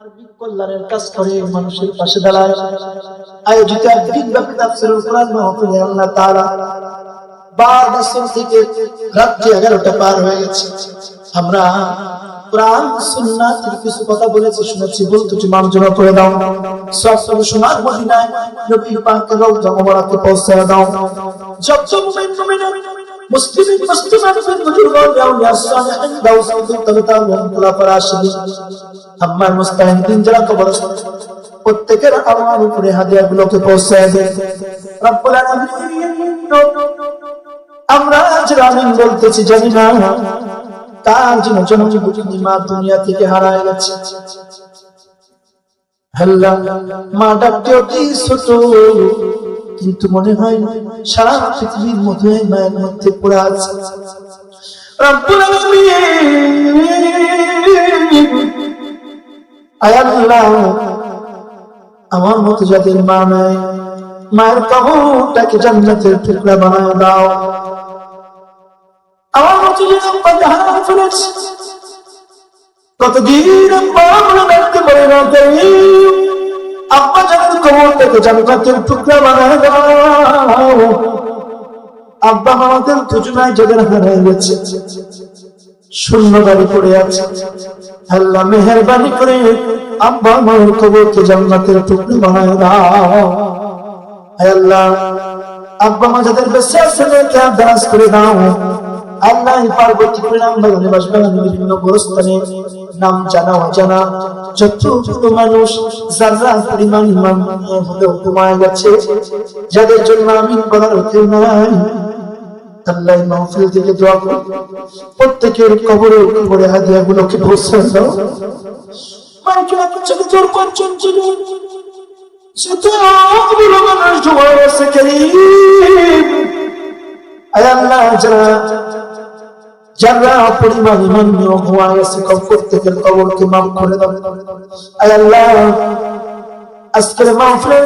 সার্বিক কল্যাণের কাজ করে মানুষের পাশে দাঁড়ায় আয়োজিত একদিন ব্যাপী তাফসীরুল কোরআন মাহফিলে আল্লাহ তাআলা 12 বছর থেকে রাত 11টা পার হয়ে গেছে। আমরা কোরআন সুন্নাতের কিছু কথা বলেছি, শুনেছি, বলতে মার্জনা করে দাও। সব সোনার মদিনায় নবী পাকের রওজা মোবারকে পৌঁছে দাও। যত মুমিন মুমিনাত মুসলিমিন মুসলিমাত বুজুর্গান আউলিয়া সালেহিন দাউসাউদ্দিন তাবেতাউন খুলাফা রাশিদিন আম্মার মুস্তাহিদিন যারা কবরস্থ প্রত্যেকের আমার উপরে হাদিয়াগুলোকে পৌঁছে দেন রব্বুল আলামিন। আমরা যারা আমিন বলতেছি জানি না কার জন্য মা দুনিয়া থেকে হারায় গেছে। আল্লাহ মা ডাকতে অতি ছোট, কিন্তু মনে হয় সারা পৃথিবীর মধ্যে মায়ের মধ্যে পড়ে আছে। রব্বুল আলামিন আয় আল্লাহ, আমার মতো যাদের মা নাই, মায়ের কবরটাকে জান্নাতের টুকরা বানায় দাও। আমার মতো যে আব্বা হারাম ফেলেছে, কতদিন আব্বা আমরা দেখতে পারি না, আব্বা যাদের কবরটাকে জান্নাতের টুকরা বানায় দাও। আব্বা আমাদের দুজনায় যাদের হারায় গেছে, শূন্য বাড়ি পড়ে আছে, আল্লাহ মেহেরবানি করে আব্বা মায়ের কবরকে জান্নাতের টুকরা বানায় দাও। আল্লাহ আব্বা মা যাদের বেঁচে আছে নেকে দারাজ করে দাও। আল্লাহ পার্বতী পরিণাম বাগানে বাসবাগানে বিভিন্ন গোরস্থানে নাম জানা অজানা যতগুলো মানুষ যারা পরিমাণ ইমান হলেও ঘুমায় গেছে, যাদের জন্য আমিন বলার কেউ নাই, আল্লাহ মাহফিল থেকে দোয়া করি প্রত্যেকের কবরে কবরে হাদিয়াগুলোকে পৌঁছে দাও। মাইকে চলে তোর পঞ্চম ছিল সেতগুলো মানুষ ঘুমায় গেছে কারীম। আয় আল্লাহ যারা পরিমাণ ইমান নিয়ে ঘুমায় গেছে প্রত্যেকের কবরকে মাফ করে দাও। আয় আল্লাহ আজকের মাহফিলে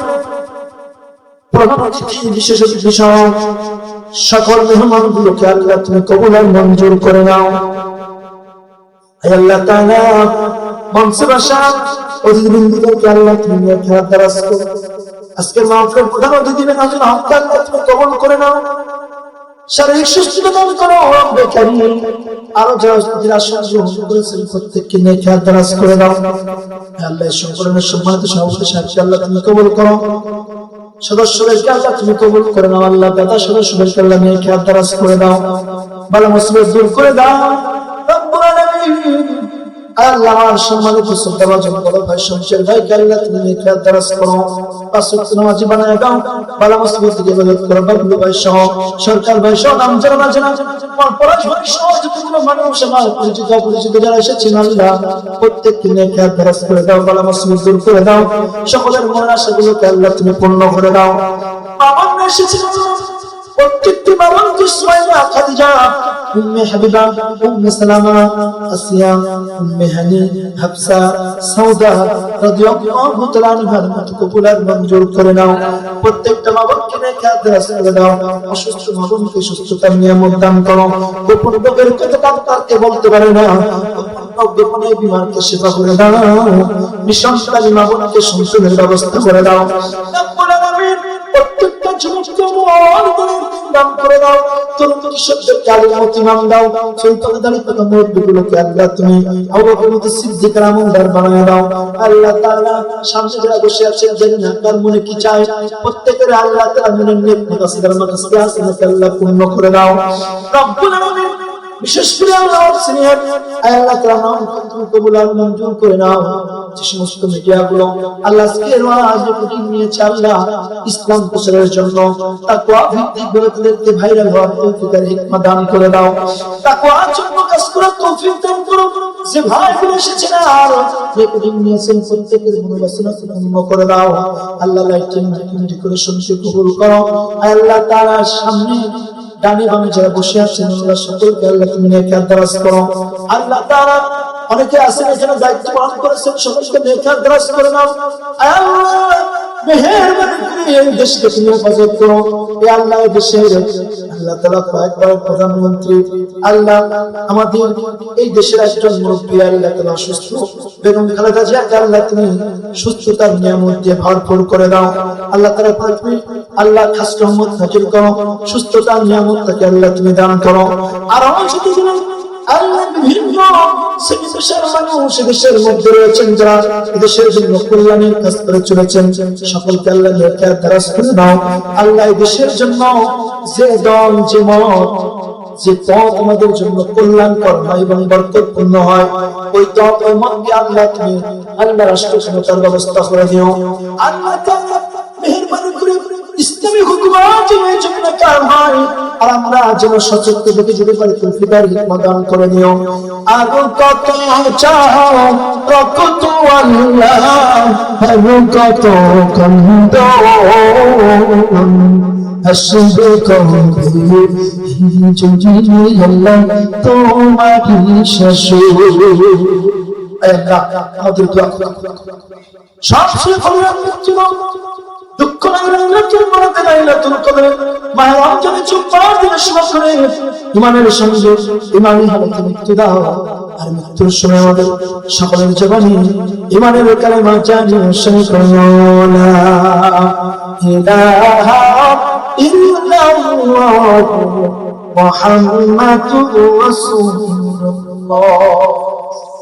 প্রধান অতিথি বিশেষ অতিথি সহ সকল মেহমানগুলোকে আল্লাহ তুমি কবুল আর মঞ্জুর করে নাও। আয় আল্লাহ তাআলা মঞ্চে বসা অতিথিবৃন্দকে আল্লাহ তুমি নেক দারাজ করো। আজকের মাহফিলের প্রধান অতিথি মেহমান হক আল্লাহ তুমি কবুল করে নাও, শারীরিক সুস্থতা দান করো রব্বে কারীম। আরো যারা আসন গ্রহণ করেছেন প্রত্যেককে নেক দারাজ করে দাও। আল্লাহ সকলের সম্মানিত সভাপতি সাহেবকে আল্লাহ তুমি কবুল করো, সদস্যদেরকে আল্লাহ তুমি কবুল করে নাও। আল্লাহ দাতা সদস্যদেরকে আল্লাহ নেক দারাজ করে দাও, বালা মুসিবত দূর করে দাও রব্বুল আলামিন। আল্লাহ সম্মানিত শ্রদ্ধাভাজন বড় ভাই শমশের ভাইকে আল্লাহ তুমি নেক দারাজ করো, পাঁচ ওয়াক্ত নামাজি বানায় দাও, বালা মুসিবত থেকে হেফাজত করো। বাবলু ভাই সহ সরকার ভাই সহ নাম জানা না জানা পরাশ ভাই সহ যতগুলো মানুষ আমার পরিচিত অপরিচিত যারা এসেছেন আল্লাহ প্রত্যেককে নেক দারাজ করে দাও, বালা মুসিবত দূর করে দাও। সকলের মনের আশাগুলোকে আল্লাহ তুমি পূর্ণ করে দাও। বাবা এসেছেন প্রত্যেকটি বাবাকে সুমাইয়া, খাদিজা, উম্মে হাবিবা, উম্মে সালামা, আসিয়া, উম্মে হানি, হাফসা, সাউদা রাদিয়াল্লাহু তাআলা আনহার মত কবুল আর মঞ্জুর করে নাও। প্রত্যেকটা বাবাকে নেক দারাজ করে দাও। অসুস্থ বাবাকে সুস্থতার নিয়ামত দান করো। গোপন রোগের কথা তাকে বলতে পারে না, গোপনে বিমারকে শিফা করে দাও। নিঃসন্তানী বাবাকে সন্তানের ব্যবস্থা করে দাও রব্বুল আলামিন। প্রত্যেকটা যুবককে দান করে দাও, তরুণ কিশোরদেরকে আলিমতি নাম দাও। চৈতন্য দাঁড়িয়ে মুরব্বিগুলোকে আল্লাহ তুমি আবু বকর সিদ্দিক রামদার বানায় দাও। আল্লাহ তাআলা সামনে যারা বসে আছেন জানি না তার মনে কি চায়, প্রত্যেকের আল্লাহ তাআলা মনের নেক মাকসাদের মাকসাদে আসমাকে আল্লাহ পূর্ণ করে দাও রব্বুল আলামিন। বিশেষ করে আল্লাহর স্নেহের আল্লাহ তাআলা তুমি কবুল আর মঞ্জুর করে নাও। যে সমস্ত মিডিয়াগুলো আল্লাহ আজকের ওয়াজ রেকর্ডিং নিয়েছে আল্লাহ ইসলাম প্রচারের জন্য তাকওয়া ভিত্তিক ভাবে তাদেরকে ভাইরাল হওয়ার তৌফিক আর হিকমত দান করে দাও। তাকওয়ার জন্য কাজ করার তৌফিক দান করো। যে ভাইগুলো এসেছেন আর রেকর্ডিং নিয়েছেন প্রত্যেকের মনোবাসনা পূর্ণ করে দাও। আল্লাহ লাইটিং ডেকোরেশনকে কবুল করো। আল্লাহ তাআলার সামনে ডানে বামে যারা বসে আছেন আল্লাহ সকলকে আল্লাহ তুমি নেক দারাজ করো। আল্লাহ তাআলা অনেকে আছেন এখানে দায়িত্ব পালন করেছেন, সকলকে নেক দারাজ করে নাও। আল্লাহ মেহেরবানি করে এই দেশকে তুমি হেফাজত করো। এই আল্লাহ দেশের আল্লাহ তাআলা কয়েকবার প্রধানমন্ত্রী আল্লাহ আমাদের এই দেশের একজন মুরব্বী আল্লাহ তাআলা সুস্থ বেগম খালেদা জিয়াকে আল্লাহ তুমি সুস্থতার নিয়ামত দিয়ে ভরপুর করে দাও। আল্লাহ তাআলা তুমি আল্লাহ খাস রহমত নাযিল করো, সুস্থতার নিয়ামত তাকে আল্লাহ তুমি দান করো। আর আমার সাথে আল্লাহ বিভিন্ন দেশের মানুষ দেশের মধ্যে রয়েছেন যারা দেশের জন্য কল্যাণের কাজ করে চলেছেন, সকলকে আল্লাহ নেকিয়ার দারাজ করে দাও। আল্লাহ দেশের জন্য যে দল যে মত যে পথ আমাদের জন্য কল্যাণকর হয় এবং বরকতপূর্ণ হয়, ওই পথ ওই মতকে আল্লাহ তুমি আল্লাহ রাষ্ট্র ক্ষমতার ব্যবস্থা করে দিও। আল্লাহ তাআলা মেহেরবানি করে ইসলামী হুকুমত এর জন্য কার হয়, আর আমরা যেন সচেতন থেকে যেতে পারি তৌফিকের হিকমত দান করে দিও। আর কত চাও কত আল্লাহ আর কত কন্দ আসবে কবে যদি আল্লাহ তোমারই শাসন। আল্লাহ আমাদের দোয়া সবচেয়ে ভালো মৃত্যু দুঃখ লাইলাতুল মারাতে লাইলাতুল কদর মাহে রমজানে 54 দিনের সময় করে ইমানের সঙ্গে ইমানি হালতে মৃত্যু দাও। আর মৃত্যুর সময় আমাদের সকলের জবানে ইমানের কালেমা জানি শুনে করোনা ইলাহা ইল্লাল্লাহ মুহাম্মাদুর রাসূলুল্লাহ।